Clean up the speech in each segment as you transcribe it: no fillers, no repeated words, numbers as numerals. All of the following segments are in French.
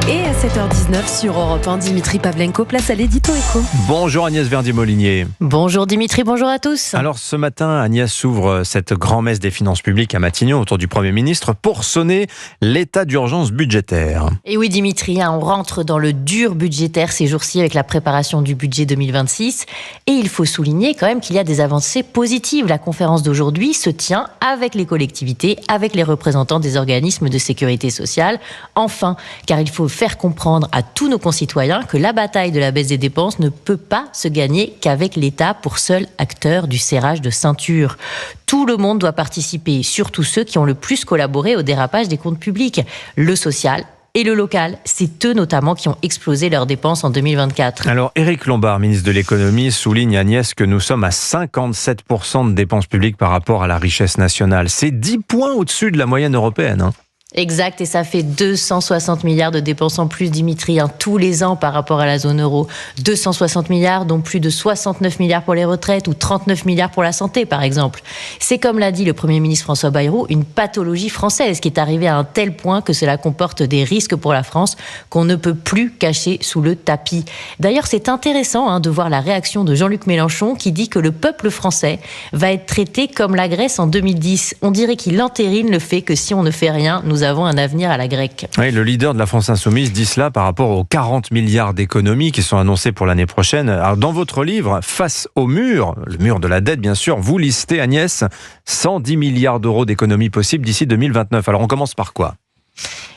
Et à 7h19 sur Europe 1, Dimitri Pavlenko, place à l'édito éco. Bonjour Agnès Verdier-Molinier. Bonjour Dimitri, bonjour à tous. Alors ce matin, Agnès s'ouvre cette grand-messe des finances publiques à Matignon autour du Premier ministre pour sonner l'état d'urgence budgétaire. Et oui Dimitri, on rentre dans le dur budgétaire ces jours-ci avec la préparation du budget 2026. Et il faut souligner quand même qu'il y a des avancées positives. La conférence d'aujourd'hui se tient avec les collectivités, avec les représentants des organismes de sécurité sociale. Enfin, car il faut faire comprendre à tous nos concitoyens que la bataille de la baisse des dépenses ne peut pas se gagner qu'avec l'État pour seul acteur du serrage de ceinture. Tout le monde doit participer, surtout ceux qui ont le plus collaboré au dérapage des comptes publics. Le social et le local, c'est eux notamment qui ont explosé leurs dépenses en 2024. Alors Éric Lombard, ministre de l'économie, souligne Agnès que nous sommes à 57% de dépenses publiques par rapport à la richesse nationale. C'est 10 points au-dessus de la moyenne européenne. Exact, et ça fait 260 milliards de dépenses en plus, Dimitri, tous les ans par rapport à la zone euro. 260 milliards, dont plus de 69 milliards pour les retraites ou 39 milliards pour la santé, par exemple. C'est, comme l'a dit le Premier ministre François Bayrou, une pathologie française qui est arrivée à un tel point que cela comporte des risques pour la France qu'on ne peut plus cacher sous le tapis. D'ailleurs, c'est intéressant de voir la réaction de Jean-Luc Mélenchon qui dit que le peuple français va être traité comme la Grèce en 2010. On dirait qu'il entérine le fait que si on ne fait rien, nous avons un avenir à la grecque. Oui, le leader de la France Insoumise dit cela par rapport aux 40 milliards d'économies qui sont annoncés pour l'année prochaine. Alors, dans votre livre, Face au mur, le mur de la dette bien sûr, vous listez, Agnès, 110 milliards d'euros d'économies possibles d'ici 2029. Alors on commence par quoi ?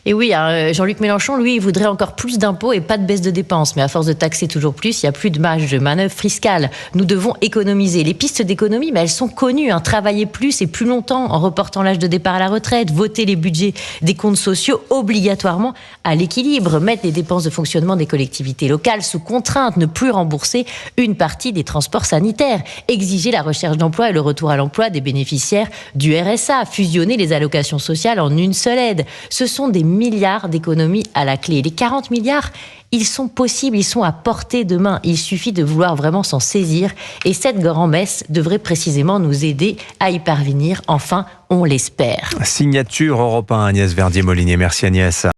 Et oui, Jean-Luc Mélenchon, lui, il voudrait encore plus d'impôts et pas de baisse de dépenses. Mais à force de taxer toujours plus, il n'y a plus de marge de manœuvre fiscale. Nous devons économiser. Les pistes d'économie, elles sont connues. Travailler plus et plus longtemps en reportant l'âge de départ à la retraite, voter les budgets des comptes sociaux obligatoirement à l'équilibre, mettre les dépenses de fonctionnement des collectivités locales sous contrainte, ne plus rembourser une partie des transports sanitaires, exiger la recherche d'emploi et le retour à l'emploi des bénéficiaires du RSA, fusionner les allocations sociales en une seule aide. Ce sont des milliards d'économies à la clé. Les 40 milliards, ils sont possibles, ils sont à portée de main. Il suffit de vouloir vraiment s'en saisir. Et cette grand-messe devrait précisément nous aider à y parvenir. Enfin, on l'espère. Signature Europe 1, Agnès Verdier-Molinier. Merci Agnès.